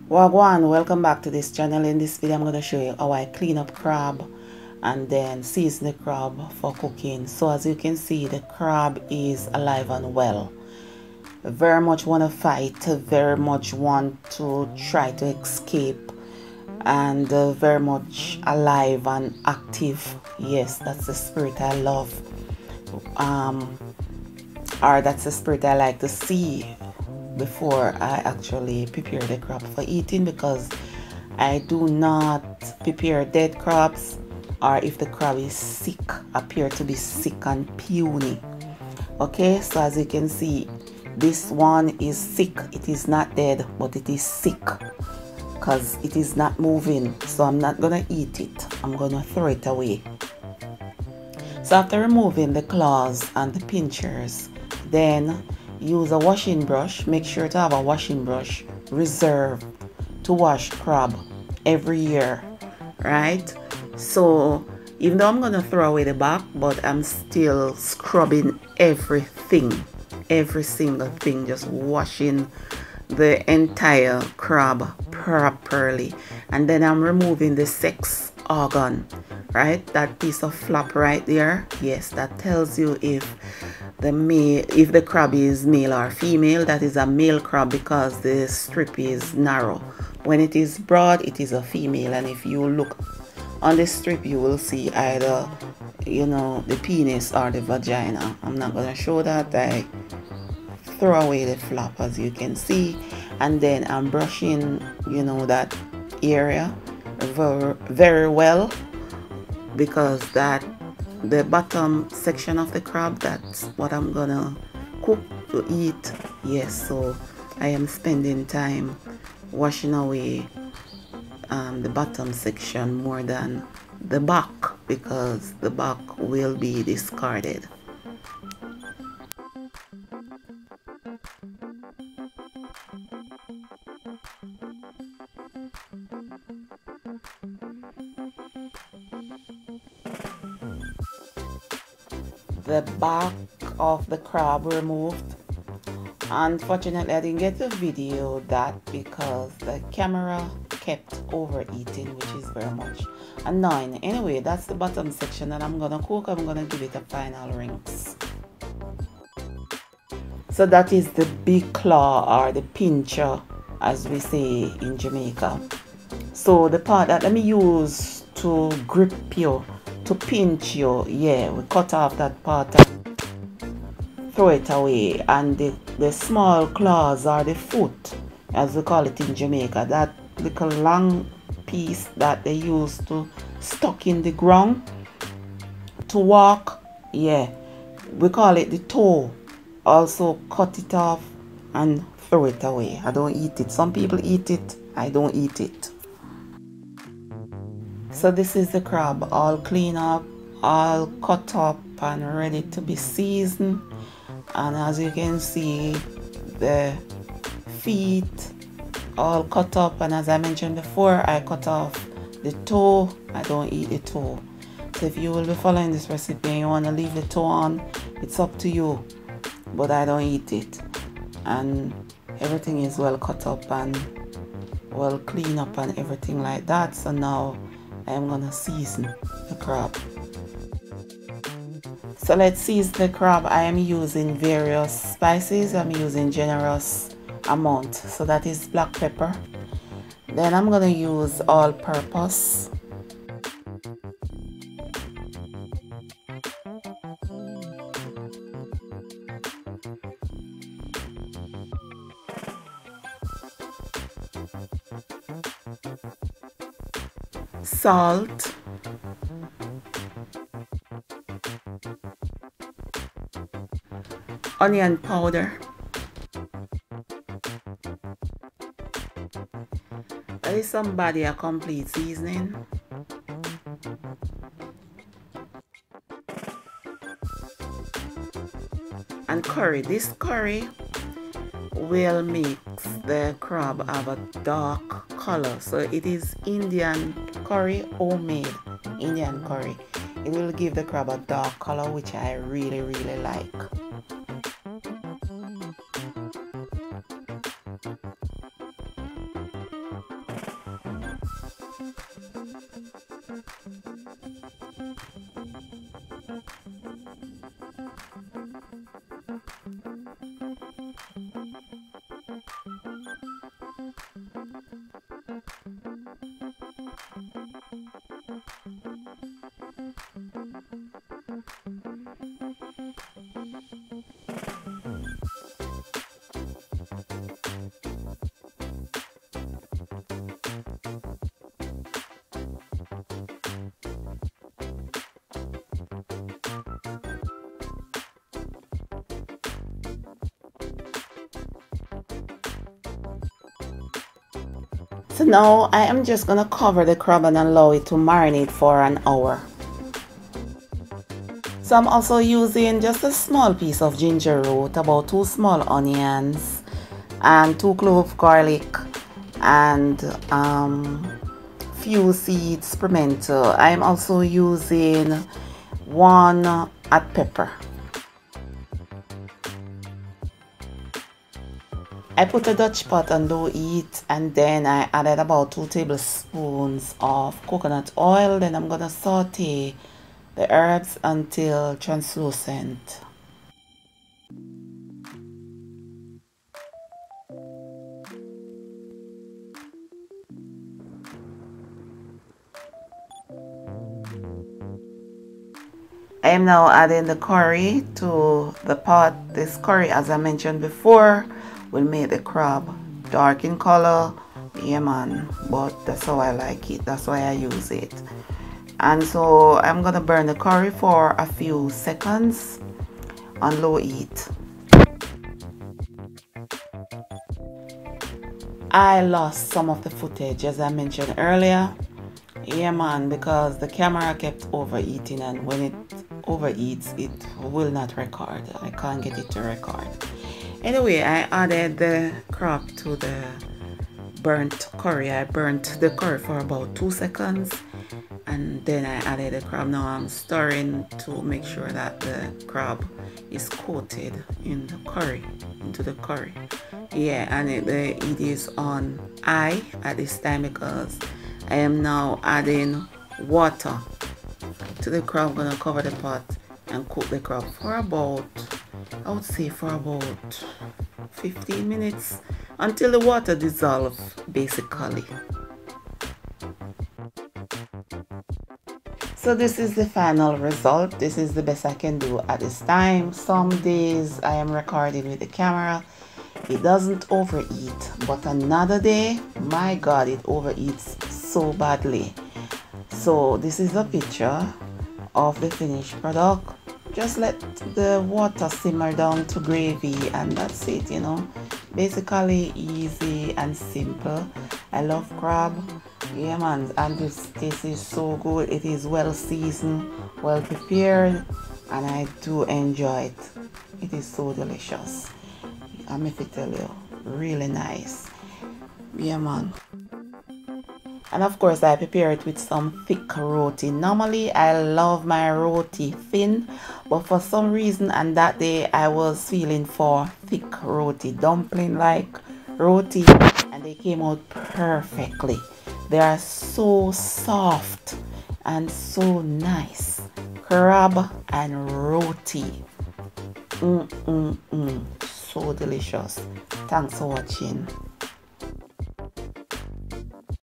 Wagwan, welcome back to this channel. In this video I'm going to show you how I clean up crab and then season the crab for cooking. So as you can see, the crab is alive and well. Very much want to fight, very much want to try to escape, and very much alive and active. Yes, that's the spirit I love, or that's the spirit I like to see before I actually prepare the crab for eating, because I do not prepare dead crabs, or if the crab is sick, appear to be sick and puny. Okay, so as you can see, this one is sick. It is not dead, but it is sick because it is not moving. So I'm not gonna eat it, I'm gonna throw it away. So after removing the claws and the pinchers, then use a washing brush. Make sure to have a washing brush reserved to wash crab every year, right? So even though I'm gonna throw away the back, but I'm still scrubbing everything, every single thing, just washing the entire crab properly. And then I'm removing the sex organ, right? That piece of flap right there. Yes, that tells you if the crab is male or female. That is a male crab because the strip is narrow. When it is broad, it is a female. And if you look on the strip, you will see either, you know, the penis or the vagina. I'm not gonna show that. I throw away the flap, as you can see, and then I'm brushing, you know, that area very well, because that the bottom section of the crab, that's what I'm gonna cook to eat. Yes, so I am spending time washing away the bottom section more than the back, because the back will be discarded. The back of the crab removed. Unfortunately, I didn't get the video that because the camera kept overeating, which is very much annoying. Anyway, that's the bottom section that I'm gonna cook. I'm gonna give it a final rinse. So that is the big claw, or the pincher, as we say in Jamaica. So the part that let me use to grip you, to pinch you, yeah, we cut off that part and throw it away. And the small claws, or the foot, as we call it in Jamaica, that little long piece that they use to stuck in the ground to walk, yeah, we call it the toe. Also cut it off and throw it away. I don't eat it. Some people eat it, I don't eat it. So this is the crab, all clean up, all cut up and ready to be seasoned. And as you can see, the feet all cut up, and as I mentioned before, I cut off the toe. I don't eat the toe. So if you will be following this recipe and you want to leave the toe on, it's up to you, but I don't eat it. And everything is well cut up and well clean up and everything like that. So now I'm gonna season the crab. So let's season the crab. I am using various spices. I'm using generous amount. So that is black pepper. Then I'm gonna use all-purpose. Salt. Onion powder. That is somebody a complete seasoning. And curry. This curry will make the crab have a dark color. So it is Indian curry, homemade Indian curry. It will give the crab a dark color, which I really like. So now I am just gonna cover the crab and allow it to marinate for an hour. So I'm also using just a small piece of ginger root, about 2 small onions and 2 cloves of garlic and few seeds pimento. I'm also using 1 hot pepper. I put a Dutch pot on low heat and then I added about 2 tablespoons of coconut oil. Then I'm gonna saute the herbs until translucent. I am now adding the curry to the pot. This curry, as I mentioned before, will make the crab dark in color. Yeah man, but that's how I like it. That's why I use it. And so I'm gonna burn the curry for a few seconds on low heat. I lost some of the footage as I mentioned earlier. Yeah man, because the camera kept overheating, and when it overheats it will not record. I can't get it to record. Anyway, I added the crab to the burnt curry. I burnt the curry for about 2 seconds and then I added the crab. Now I'm stirring to make sure that the crab is coated in the curry, into the curry. Yeah, and it is on high at this time because I am now adding water to the crab. I'm gonna cover the pot and cook the crab for about, I would say for about 15 minutes until the water dissolves basically. So this is the final result. This is the best I can do at this time. Some days I am recording with the camera, it doesn't overeat, but another day, my god, it overeats so badly. So this is a picture of the finished product. Just let the water simmer down to gravy and that's it, you know. Basically easy and simple. I love crab. Yeah man, and this taste is so good. It is well seasoned, well prepared, and I do enjoy it. It is so delicious. I'm if I tell you, really nice. Yeah man. And of course I prepare it with some thick roti. Normally I love my roti thin, but for some reason and that day I was feeling for thick roti, dumpling like roti, and they came out perfectly. They are so soft and so nice. Crab and roti. So delicious. Thanks for watching.